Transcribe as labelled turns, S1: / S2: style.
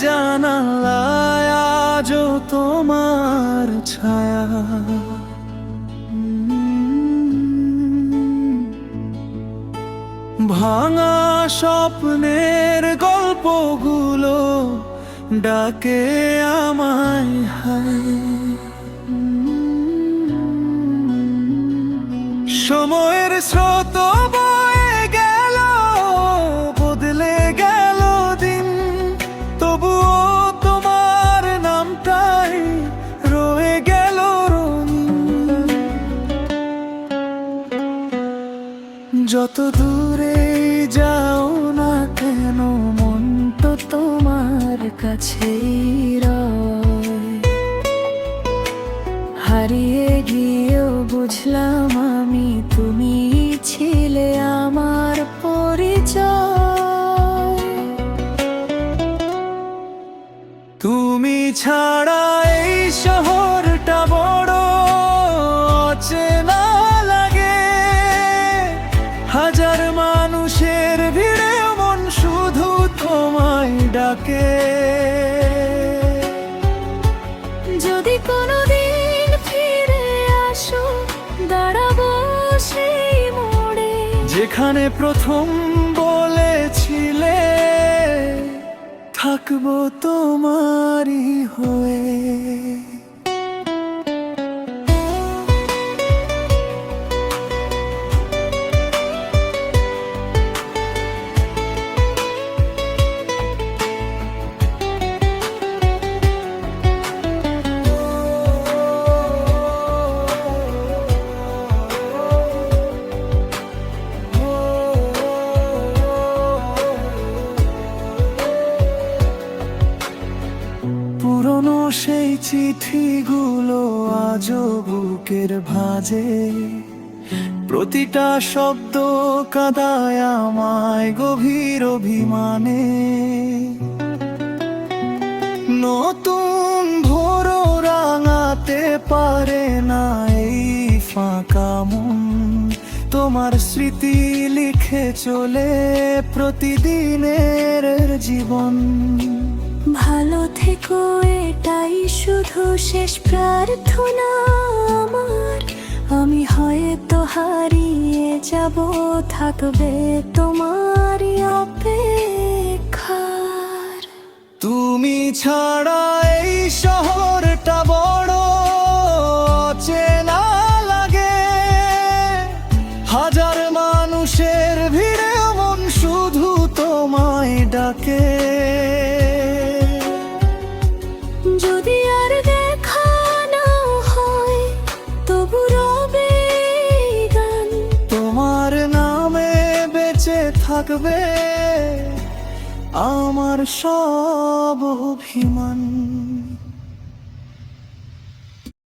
S1: জানালায় আজও তোমার ছায়া। ভাঙা স্বপ্নের গল্পগুলো ডাকে আমায় হায়। সময়ের স্রোত বয়ে গেল, বদলে গেল দিন, তবুও তোমার নামটাই রয়ে গেল রঙিন। যত দূরে যাও না কেন মন তো তোমার কাছেই রয়। হারিয়ে গিয়েও বুঝলাম আমি তুমি ছিলে আমার পরিচয়। তুমি ছাড়া এই শহরটা বড় অচেনা লাগে। হাজার মানুষের ভিড়ে মন শুধু তোমায় ডাকে।
S2: যদি কোনোদিন ফিরে আসো দাঁড়াবো সেই মোড়ে,
S1: যেখানে প্রথম বলেছিলে থাকবো তোমারই হয়ে। পুরনো সেই চিঠিগুলো আজও বুকের ভাঁজে। প্রতিটা শব্দ কাঁদায় আমায় গভীর অভিমানে। নতুন ভোরও রাঙাতে পারে না এই ফাঁকা মন। তোমার স্মৃতি লিখে চলে প্রতিদিনের জীবন।
S2: ভালো থেকো এটাই শুধু শেষ প্রার্থনা আমার। আমি হয়তো হারিয়ে যাব, থাকবে তোমারই অপেক্ষার।
S1: তুমি ছাড়া এই শহরটা বড় অচেনা লাগে। হাজার মানুষের ভিড়ে মন শুধু তোমায় ডাকে।
S2: যদি আর দেখা না হয় তবু রবে এই গান।
S1: তোমার নামে বেঁচে থাকবে আমার সব অভিমান।